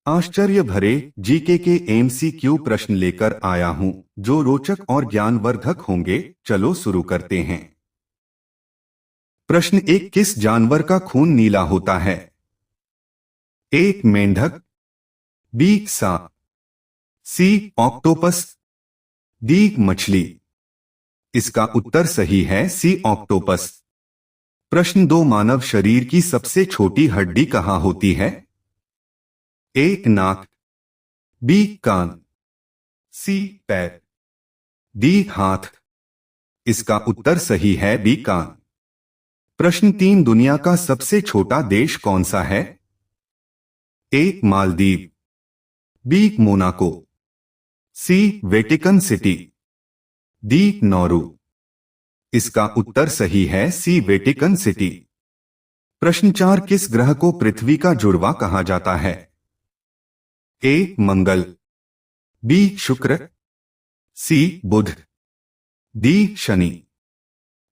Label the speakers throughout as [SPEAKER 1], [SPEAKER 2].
[SPEAKER 1] आश्चर्य भरे जीके के एमसीक्यू प्रश्न लेकर आया हूं जो रोचक और ज्ञानवर्धक होंगे। चलो शुरू करते हैं। प्रश्न एक, किस जानवर का खून नीला होता है? एक, मेंढक, बी, सांप, सी, ऑक्टोपस, डी, मछली। इसका उत्तर सही है सी, ऑक्टोपस। प्रश्न दो, मानव शरीर की सबसे छोटी हड्डी कहाँ होती है? एक, नाक, बी, कान, सी, पैर, डी, हाथ। इसका उत्तर सही है बी, कान। प्रश्न तीन, दुनिया का सबसे छोटा देश कौन सा है? ए, मालदीव, बी, मोनाको, सी, वेटिकन सिटी, डी, नौरू। इसका उत्तर सही है सी, वेटिकन सिटी। प्रश्न चार, किस ग्रह को पृथ्वी का जुड़वा कहा जाता है? ए, मंगल, बी, शुक्र, सी, बुध, डी, शनि।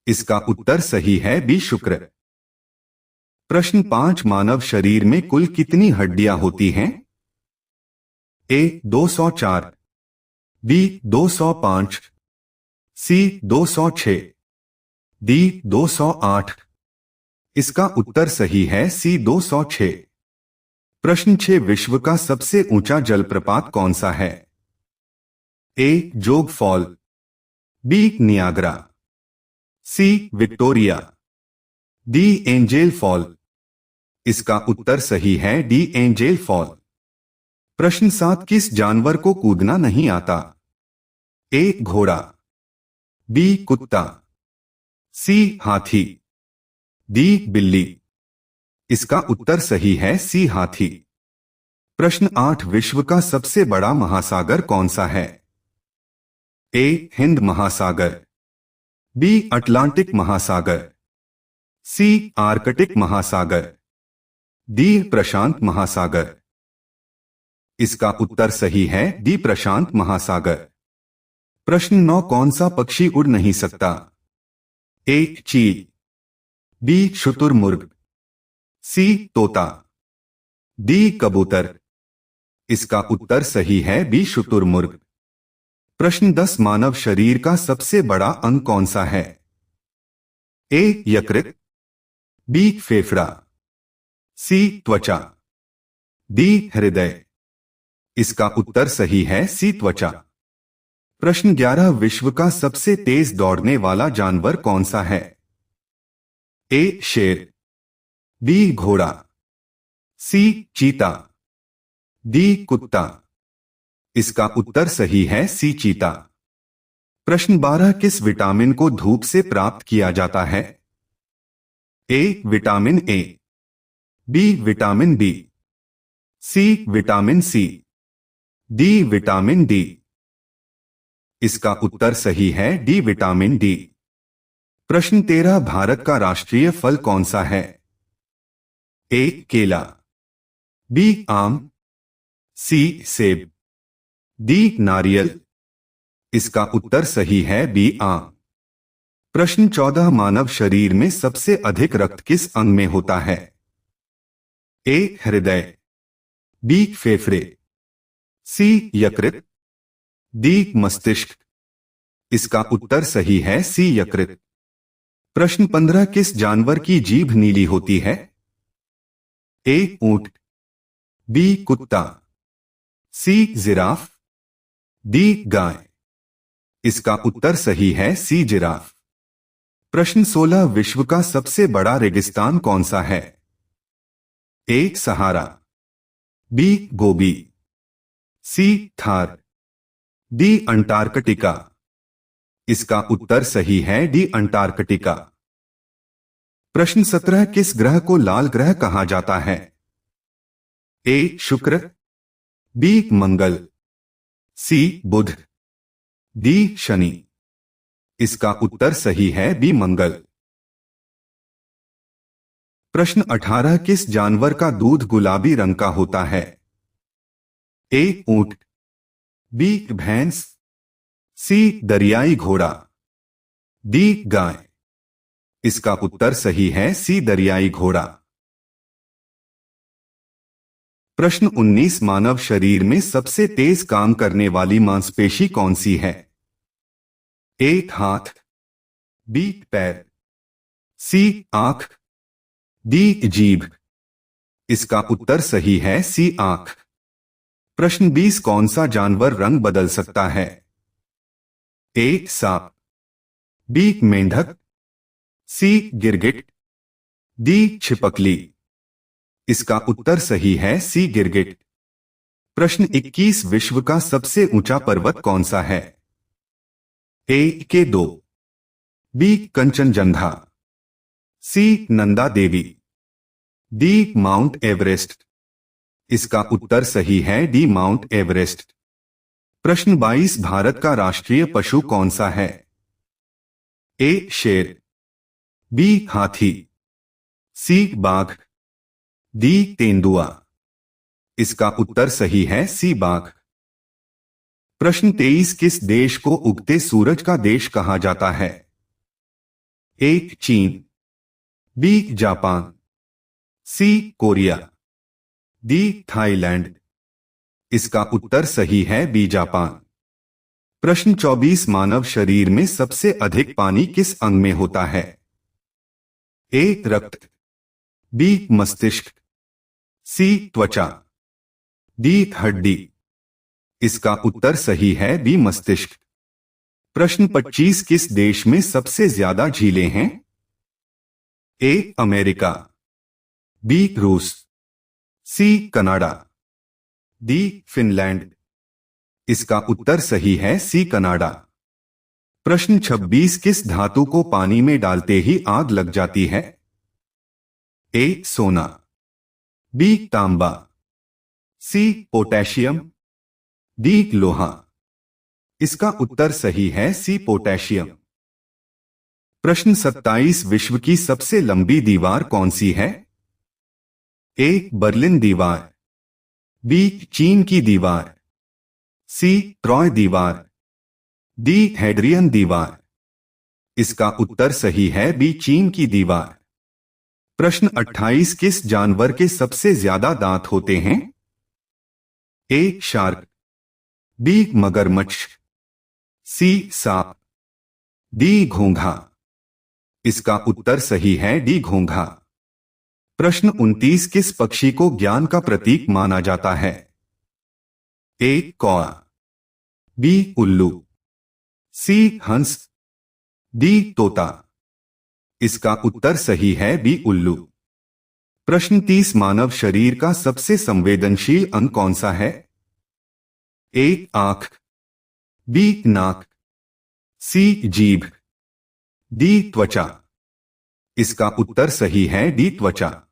[SPEAKER 1] इसका उत्तर सही है बी, शुक्र। प्रश्न पांच, मानव शरीर में कुल कितनी हड्डियां होती हैं? ए, 204, बी, 205, सी, 206, डी, 208। इसका उत्तर सही है सी, 206। प्रश्न 6, विश्व का सबसे ऊंचा जलप्रपात कौन सा है? ए, जोग फॉल, बी, नियाग्रा, सी, विक्टोरिया, डी, एंजेल फॉल। इसका उत्तर सही है डी, एंजेल फॉल। प्रश्न 7, किस जानवर को कूदना नहीं आता? ए, घोड़ा, बी, कुत्ता, सी, हाथी, डी, बिल्ली। इसका उत्तर सही है सी, हाथी। प्रश्न 8, विश्व का सबसे बड़ा महासागर कौन सा है? ए, हिंद महासागर, बी, अटलांटिक महासागर, सी, आर्कटिक महासागर, डी, प्रशांत महासागर। इसका उत्तर सही है डी, प्रशांत महासागर। प्रश्न 9, कौन सा पक्षी उड़ नहीं सकता? ए, चील, बी, शुतुरमुर्ग, सी, तोता, डी, कबूतर। इसका उत्तर सही है बी, शुतुरमुर्ग। प्रश्न 10, मानव शरीर का सबसे बड़ा अंग कौन सा है? ए, यकृत, बी, फेफड़ा, सी, त्वचा, डी, हृदय। इसका उत्तर सही है सी, त्वचा। प्रश्न 11, विश्व का सबसे तेज दौड़ने वाला जानवर कौन सा है? ए, शेर, बी, घोड़ा, सी, चीता, डी, कुत्ता। इसका उत्तर सही है सी, चीता। प्रश्न 12, किस विटामिन को धूप से प्राप्त किया जाता है? A, vitamin A, B, vitamin B, C, vitamin C, D, vitamin D. इसका उत्तर सही है डी, विटामिन डी। प्रश्न 13, भारत का राष्ट्रीय फल कौन सा है? ए, केला, बी, आम, सी, सेब, डी, नारियल। इसका उत्तर सही है बी, आम। प्रश्न 14, मानव शरीर में सबसे अधिक रक्त किस अंग में होता है? ए, हृदय, बी, फेफड़े, सी, यकृत, डी, मस्तिष्क। इसका उत्तर सही है सी, यकृत। प्रश्न 15, किस जानवर की जीभ नीली होती है? ए, ऊंट, बी, कुत्ता, सी, जिराफ, डी, गाय। इसका उत्तर सही है सी, जिराफ। प्रश्न 16, विश्व का सबसे बड़ा रेगिस्तान कौन सा है? ए, सहारा, बी, गोबी, सी, थार, डी, अंटार्कटिका। इसका उत्तर सही है डी, अंटार्कटिका। प्रश्न 17, किस ग्रह को लाल ग्रह कहा जाता है? ए, शुक्र, बी, मंगल, सी, बुध, डी, शनि। इसका उत्तर सही है बी, मंगल। प्रश्न 18, किस जानवर का दूध गुलाबी रंग का होता है? ए, ऊंट, बी, भैंस, सी, दरियाई घोड़ा, डी, गाय। इसका उत्तर सही है सी, दरियाई घोड़ा। प्रश्न 19 मानव शरीर में सबसे तेज काम करने वाली मांसपेशी कौन सी है? ए हाथ, बी पैर, सी आंख, डी जीभ। इसका उत्तर सही है सी आंख। प्रश्न 20 कौन सा जानवर रंग बदल सकता है? ए सांप, बी मेंढक, सी गिरगिट, डी छिपकली। इसका उत्तर सही है सी गिरगिट। प्रश्न 21 विश्व का सबसे ऊंचा पर्वत कौन सा है? ए के2, बी कंचनजंगा, सी Nanda Devi, D mount Everest. इसका उत्तर सही है डी माउंट एवरेस्ट। प्रश्न 22 भारत का राष्ट्रीय पशु कौन सा है? ए शेर, बी हाथी, सी बाघ, डी तेंदुआ। इसका उत्तर सही है सी बाघ। प्रश्न 23 किस देश को उगते सूरज का देश कहा जाता है? ए चीन, बी जापान, सी कोरिया, डी थाईलैंड। इसका उत्तर सही है बी जापान। प्रश्न 24 मानव शरीर में सबसे अधिक पानी किस अंग में होता है? ए रक्त, बी मस्तिष्क, सी त्वचा, डी हड्डी। इसका उत्तर सही है बी मस्तिष्क। प्रश्न 25 किस देश में सबसे ज्यादा झीलें हैं? ए अमेरिका, बी रूस, सी कनाडा, डी फिनलैंड। इसका उत्तर सही है सी कनाडा। प्रश्न 26 किस धातु को पानी में डालते ही आग लग जाती है? ए सोना, बी तांबा, सी पोटेशियम, डी लोहा। इसका उत्तर सही है सी पोटेशियम। प्रश्न 27 विश्व की सबसे लंबी दीवार कौन सी है? ए बर्लिन दीवार, बी चीन की दीवार, सी ट्रॉय दीवार, डी हेड्रियन दीवार। इसका उत्तर सही है बी चीन की दीवार। प्रश्न 28 किस जानवर के सबसे ज्यादा दांत होते हैं? ए शार्क, बी मगरमच्छ, सी सांप, डी घोंघा। इसका उत्तर सही है डी घोंघा। प्रश्न 29 किस पक्षी को ज्ञान का प्रतीक माना जाता है? ए कौआ, बी उल्लू, सी हंस, डी तोता। इसका उत्तर सही है बी उल्लू। प्रश्न 30 मानव शरीर का सबसे संवेदनशील अंग कौन सा है? ए आंख, बी नाक, सी जीभ, डी त्वचा। इसका उत्तर सही है डी त्वचा।